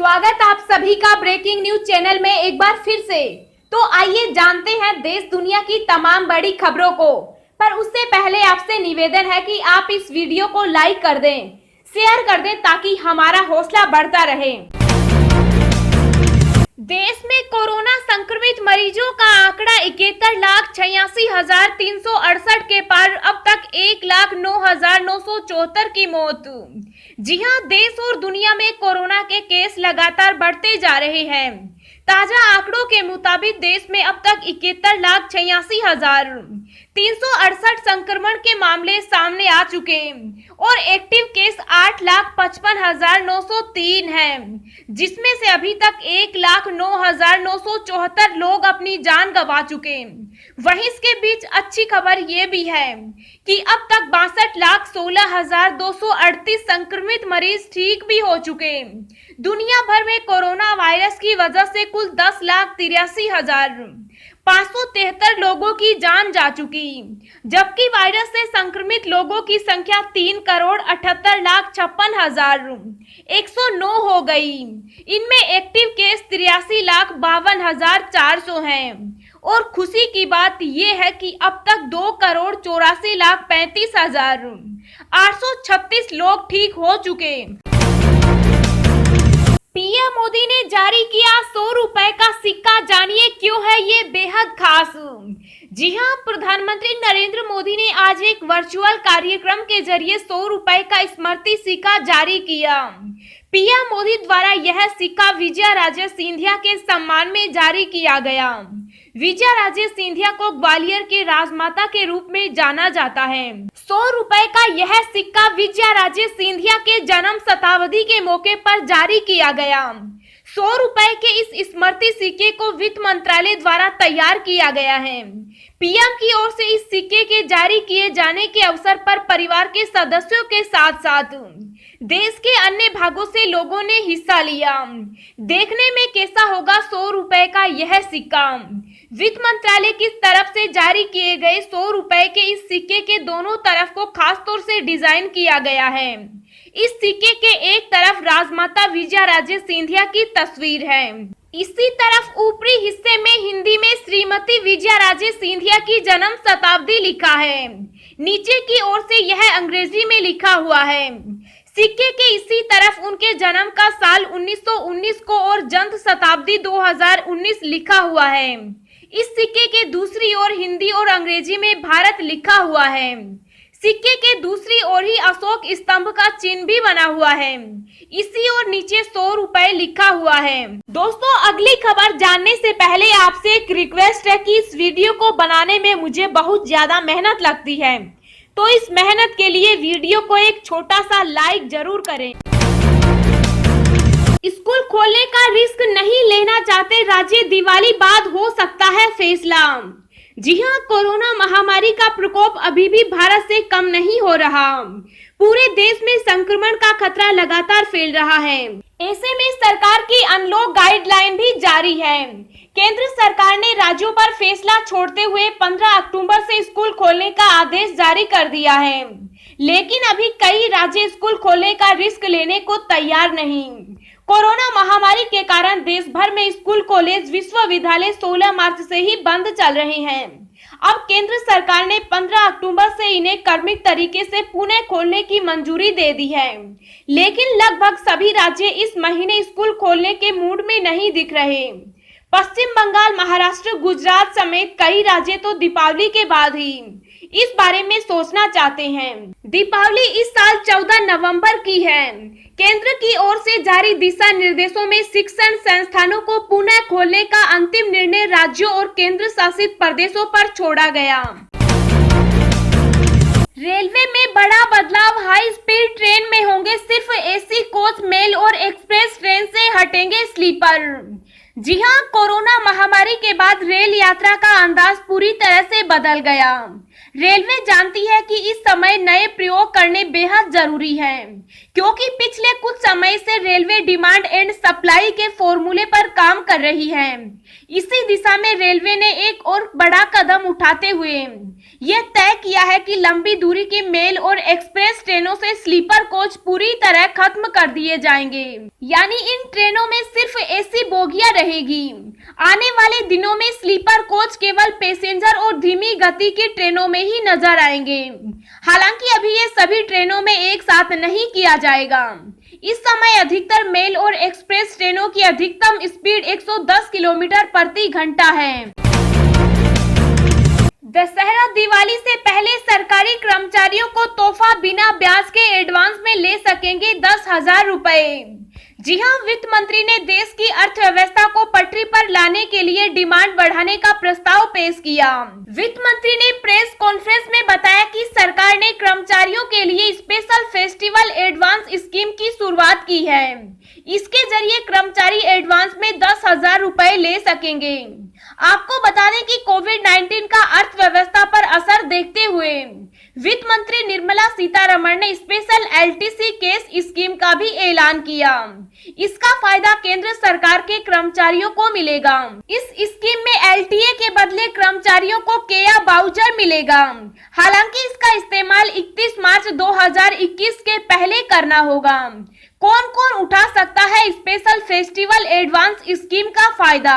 स्वागत आप सभी का ब्रेकिंग न्यूज चैनल में एक बार फिर से। तो आइए जानते हैं देश दुनिया की तमाम बड़ी खबरों को। पर उससे पहले आपसे निवेदन है कि आप इस वीडियो को लाइक कर दें, शेयर कर दें ताकि हमारा हौसला बढ़ता रहे। देश में कोरोना संक्रमित मरीजों का आंकड़ा 71,86,368 के पार। अब तक 1,09,974 की मौत। जी हां, देश और दुनिया में कोरोना के केस लगातार बढ़ते जा रहे हैं। ताजा आंकड़ों के मुताबिक देश में अब तक 71,86,368 संक्रमण के मामले सामने आ चुके और एक्टिव केस 8,55,903 हैं, जिसमें से अभी तक 1,09,974 लोग अपनी जान गंवा चुके। वहीं इसके बीच अच्छी खबर ये भी है कि अब तक 62,16,238 संक्रमित मरीज ठीक भी हो चुके। दुनिया भर में कोरोना वायरस की वजह से कुल 10,83,573 लोगों की जान जा चुकी, जबकि वायरस से संक्रमित लोगों की संख्या 3,78,56,109 हो गई। इनमें एक्टिव केस 83,52,400 हैं और खुशी की बात यह है कि अब तक 2,84,35,836 लोग ठीक हो चुके। पीएम मोदी ने जारी किया 100 रुपए का सिक्का, जानिए क्यों है ये बेहद खास। जी हां, प्रधानमंत्री नरेंद्र मोदी ने आज एक वर्चुअल कार्यक्रम के जरिए 100 रुपए का स्मृति सिक्का जारी किया। पीएम मोदी द्वारा यह सिक्का विजयाराजे सिंधिया के सम्मान में जारी किया गया। विजयाराजे सिंधिया को ग्वालियर के राजमाता के रूप में जाना जाता है। 100 रुपए का यह सिक्का विजयाराजे सिंधिया के जन्म शताब्दी के मौके पर जारी किया गया। 100 रुपए के इस स्मृति सिक्के को वित्त मंत्रालय द्वारा तैयार किया गया है। पीएम की ओर से इस सिक्के के जारी किए जाने के अवसर पर परिवार के सदस्यों के साथ साथ देश के अन्य भागों से लोगों ने हिस्सा लिया। देखने में कैसा होगा 100 रुपए का यह सिक्का। वित्त मंत्रालय की तरफ से जारी किए गए 100 रुपए के इस सिक्के के दोनों तरफ को खास तौर से डिजाइन किया गया है। इस सिक्के के एक तरफ राजमाता विजयाराजे सिंधिया की तस्वीर है। इसी तरफ ऊपरी हिस्से में हिंदी में श्रीमती विजयाराजे सिंधिया की जन्म शताब्दी लिखा है। नीचे की ओर से यह अंग्रेजी में लिखा हुआ है। सिक्के के इसी तरफ उनके जन्म का साल 1919 को और जन्म शताब्दी 2019 लिखा हुआ है। इस सिक्के के दूसरी ओर हिंदी और अंग्रेजी में भारत लिखा हुआ है। सिक्के के दूसरी ओर ही अशोक स्तंभ का चिन्ह भी बना हुआ है। इसी ओर नीचे 100 रुपए लिखा हुआ है। दोस्तों, अगली खबर जानने से पहले आपसे एक रिक्वेस्ट है कि इस वीडियो को बनाने में मुझे बहुत ज्यादा मेहनत लगती है, तो इस मेहनत के लिए वीडियो को एक छोटा सा लाइक जरूर करें। स्कूल खोलने का रिस्क नहीं लेना चाहते राज्य, दिवाली बाद हो सकता है फैसला। जी हां, कोरोना महामारी का प्रकोप अभी भी भारत से कम नहीं हो रहा। पूरे देश में संक्रमण का खतरा लगातार फैल रहा है। ऐसे में सरकार की अनलॉक गाइडलाइन भी जारी है। केंद्र सरकार ने राज्यों पर फैसला छोड़ते हुए 15 अक्टूबर से स्कूल खोलने का आदेश जारी कर दिया है, लेकिन अभी कई राज्य स्कूल खोलने का रिस्क लेने को तैयार नहीं। कोरोना महामारी के कारण देश भर में स्कूल, कॉलेज, विश्वविद्यालय 16 मार्च से ही बंद चल रहे हैं। अब केंद्र सरकार ने 15 अक्टूबर से इन्हें क्रमिक तरीके से पुनः खोलने की मंजूरी दे दी है, लेकिन लगभग सभी राज्य इस महीने स्कूल खोलने के मूड में नहीं दिख रहे। पश्चिम बंगाल, महाराष्ट्र, गुजरात समेत कई राज्य तो दीपावली के बाद ही इस बारे में सोचना चाहते हैं। दीपावली इस साल 14 नवंबर की है। केंद्र की ओर से जारी दिशा निर्देशों में शिक्षण संस्थानों को पुनः खोलने का अंतिम निर्णय राज्यों और केंद्र शासित प्रदेशों पर छोड़ा गया। रेलवे में बड़ा बदलाव, हाई स्पीड ट्रेन में होंगे सिर्फ एसी कोच, मेल और एक्सप्रेस ट्रेन से हटेंगे स्लीपर। जी हां, कोरोना महामारी के बाद रेल यात्रा का अंदाज पूरी तरह से बदल गया। रेलवे जानती है कि इस समय नए प्रयोग करने बेहद जरूरी है, क्योंकि पिछले कुछ समय से रेलवे डिमांड एंड सप्लाई के फॉर्मूले पर काम कर रही है। इसी दिशा में रेलवे ने एक और बड़ा कदम उठाते हुए यह तय किया है कि लंबी दूरी की मेल और एक्सप्रेस ट्रेनों से स्लीपर कोच पूरी तरह खत्म कर दिए जाएंगे, यानी इन ट्रेनों में सिर्फ एसी बोगियां रहेगी। आने वाले दिनों में स्लीपर कोच केवल पैसेंजर और धीमी गति की ट्रेनों में ही नजर आएंगे। हालांकि अभी ये सभी ट्रेनों में एक साथ नहीं किया जाएगा। इस समय अधिकतर मेल और एक्सप्रेस ट्रेनों की अधिकतम स्पीड 110 किलोमीटर प्रति घंटा है। दशहरा दिवाली से पहले सरकारी कर्मचारियों को तोहफा बिना ब्याज के एडवांस में ले सकेंगे 10,000 रुपए। जी हां, वित्त मंत्री ने देश की अर्थव्यवस्था को पटरी पर लाने के लिए डिमांड बढ़ाने का प्रस्ताव पेश किया। वित्त मंत्री ने प्रेस कॉन्फ्रेंस में बताया कि सरकार ने कर्मचारियों के लिए स्पेशल फेस्टिवल एडवांस स्कीम की शुरुआत की है। इसके जरिए कर्मचारी एडवांस में 10,000 रुपए ले सकेंगे। आपको बता दें कि कोविड-19 का अर्थव्यवस्था पर असर देखते हुए वित्त मंत्री निर्मला सीतारमण ने स्पेशल एलटीसी केस स्कीम का भी ऐलान किया। इसका फायदा केंद्र सरकार के कर्मचारियों को मिलेगा। इस स्कीम में एलटीए के बदले कर्मचारियों को केया वाउचर मिलेगा। हालांकि इसका इस्तेमाल 31 मार्च 2021 के पहले करना होगा। कौन कौन उठा सकता है स्पेशल फेस्टिवल एडवांस स्कीम का फायदा?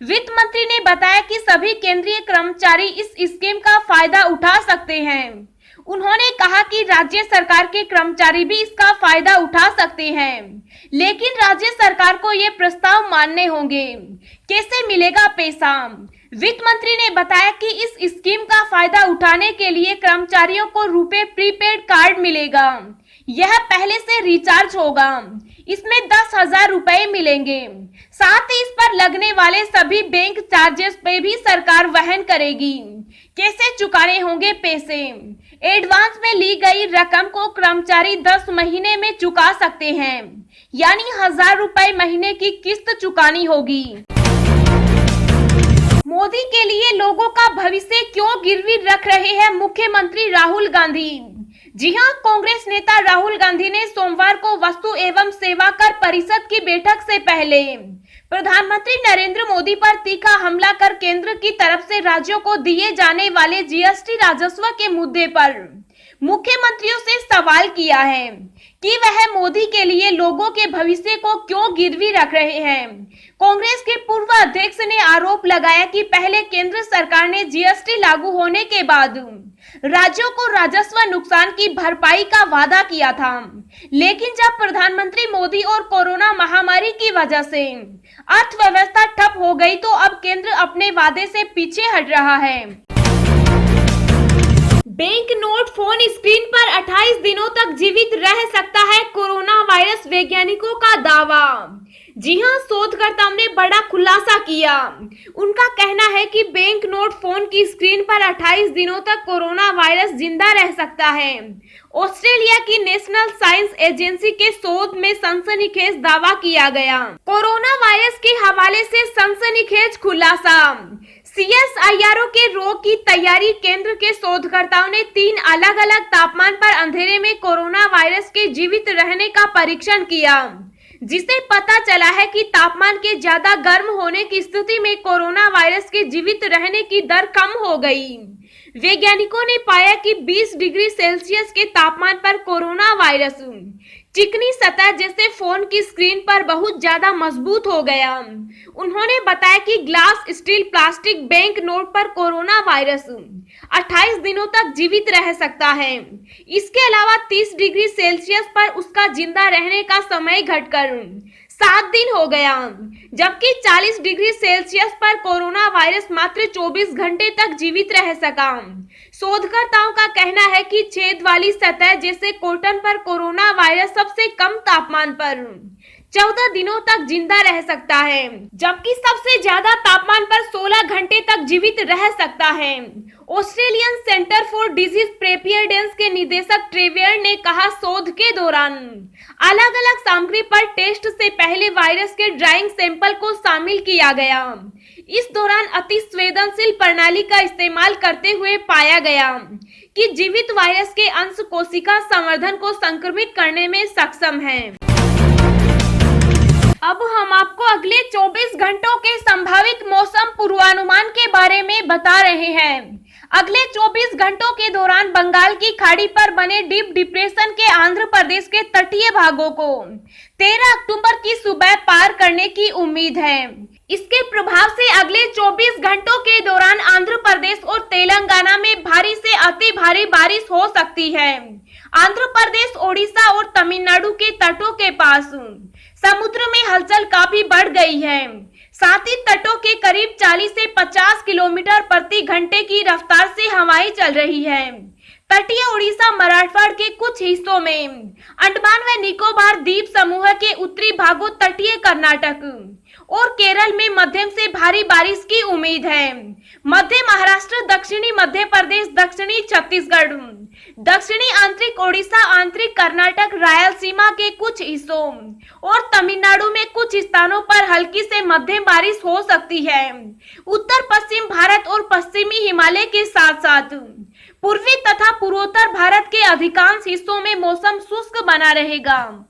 वित्त मंत्री ने बताया कि सभी केंद्रीय कर्मचारी इस स्कीम का फायदा उठा सकते हैं। उन्होंने कहा कि राज्य सरकार के कर्मचारी भी इसका फायदा उठा सकते हैं, लेकिन राज्य सरकार को ये प्रस्ताव मानने होंगे। कैसे मिलेगा पैसा? वित्त मंत्री ने बताया कि इस स्कीम का फायदा उठाने के लिए कर्मचारियों को रुपए प्रीपेड कार्ड मिलेगा। यह पहले से रिचार्ज होगा। इसमें 10,000 रुपए मिलेंगे। साथ ही इस पर लगने वाले सभी बैंक चार्जेस पे भी सरकार वहन करेगी। कैसे चुकाने होंगे पैसे? एडवांस में ली गई रकम को कर्मचारी 10 महीने में चुका सकते हैं, यानी 1,000 रुपए महीने की किस्त चुकानी होगी। मोदी के लिए लोगों का भविष्य क्यों गिरवी रख रहे हैं मुख्यमंत्री राहुल गांधी? जी हां, कांग्रेस नेता राहुल गांधी ने सोमवार को वस्तु एवं सेवा कर परिषद की बैठक से पहले प्रधानमंत्री नरेंद्र मोदी पर तीखा हमला कर केंद्र की तरफ से राज्यों को दिए जाने वाले जीएसटी राजस्व के मुद्दे पर मुख्यमंत्रियों से सवाल किया है कि वह मोदी के लिए लोगों के भविष्य को क्यों गिरवी रख रहे हैं। कांग्रेस के पूर्व अध्यक्ष ने आरोप लगाया कि पहले केंद्र सरकार ने जीएसटी लागू होने के बाद राज्यों को राजस्व नुकसान की भरपाई का वादा किया था, लेकिन जब प्रधानमंत्री मोदी और कोरोना महामारी की वजह से अर्थव्यवस्था ठप हो गई तो अब केंद्र अपने वादे से पीछे हट रहा है। बैंक नोट फोन स्क्रीन पर 28 दिनों तक जीवित रह सकता है, कोरोना वायरस वैज्ञानिकों का दावा। जी हां, शोधकर्ताओं ने बड़ा खुलासा किया। उनका कहना है कि बैंक नोट फोन की स्क्रीन पर 28 दिनों तक कोरोना वायरस जिंदा रह सकता है। ऑस्ट्रेलिया की नेशनल साइंस एजेंसी के शोध में सनसनीखेज दावा किया गया। कोरोना वायरस के हवाले से सनसनीखेज खुलासा। CSIRO के रोग की तैयारी केंद्र के शोधकर्ताओं ने 3 अलग अलग तापमान पर अंधेरे में कोरोना वायरस के जीवित रहने का परीक्षण किया, जिसे पता चला है कि तापमान के ज्यादा गर्म होने की स्थिति में कोरोना वायरस के जीवित रहने की दर कम हो गई। वैज्ञानिकों ने पाया कि 20 डिग्री सेल्सियस के तापमान पर कोरोना वायरस चिकनी सतह जैसे फोन की स्क्रीन पर बहुत ज्यादा मजबूत हो गया। उन्होंने बताया कि glass, steel, plastic bank note पर कोरोना वायरस 28 दिनों तक जीवित रह सकता है। इसके अलावा 30 डिग्री सेल्सियस पर उसका जिंदा रहने का समय घटकर 7 दिन हो गया, जबकि 40 डिग्री सेल्सियस पर कोरोना वायरस मात्र 24 घंटे तक जीवित रह सका। शोधकर्ताओं का कहना है कि छेद वाली सतह जैसे कॉटन पर कोरोना वायरस सबसे कम तापमान पर 14 दिनों तक जिंदा रह सकता है, जबकि सबसे ज्यादा तापमान पर 16 घंटे तक जीवित रह सकता है। Australian centre for disease preparedness के निदेशक ट्रेवियर ने कहा, शोध के दौरान अलग अलग सामग्री पर टेस्ट से पहले वायरस के ड्राइंग सैंपल को शामिल किया गया। इस दौरान अति संवेदनशील प्रणाली का इस्तेमाल करते हुए पाया गया कि जीवित वायरस के अंश कोशिका संवर्धन को संक्रमित करने में सक्षम है। अब हम आपको अगले 24 घंटों के संभावित मौसम पूर्वानुमान के बारे में बता रहे हैं। अगले 24 घंटों के दौरान बंगाल की खाड़ी पर बने डीप डिप्रेशन के आंध्र प्रदेश के तटीय भागों को 13 अक्टूबर की सुबह पार करने की उम्मीद है। इसके प्रभाव से अगले 24 घंटों के दौरान आंध्र प्रदेश और तेलंगाना में भारी से अति भारी बारिश हो सकती है। आंध्र प्रदेश, ओडिशा और तमिलनाडु के तटों के पास समुद्र में हलचल काफी बढ़ गई है। साथ ही तटों के करीब 40 से 50 किलोमीटर प्रति घंटे की रफ्तार से हवाएं चल रही है। तटीय उड़ीसा, मराठवाड़ के कुछ हिस्सों में, अंडमान व निकोबार द्वीप समूह के उत्तरी भागों, तटीय कर्नाटक और केरल में मध्यम से भारी बारिश की उम्मीद है। मध्य महाराष्ट्र, दक्षिणी मध्य प्रदेश, दक्षिणी छत्तीसगढ़, दक्षिणी आंतरिक ओडिशा, आंतरिक कर्नाटक, रायलसीमा के कुछ हिस्सों और तमिलनाडु में कुछ स्थानों पर हल्की से मध्यम बारिश हो सकती है। उत्तर पश्चिम भारत और पश्चिमी हिमालय के साथ साथ पूर्वी तथा पूर्वोत्तर भारत के अधिकांश हिस्सों में मौसम शुष्क बना रहेगा।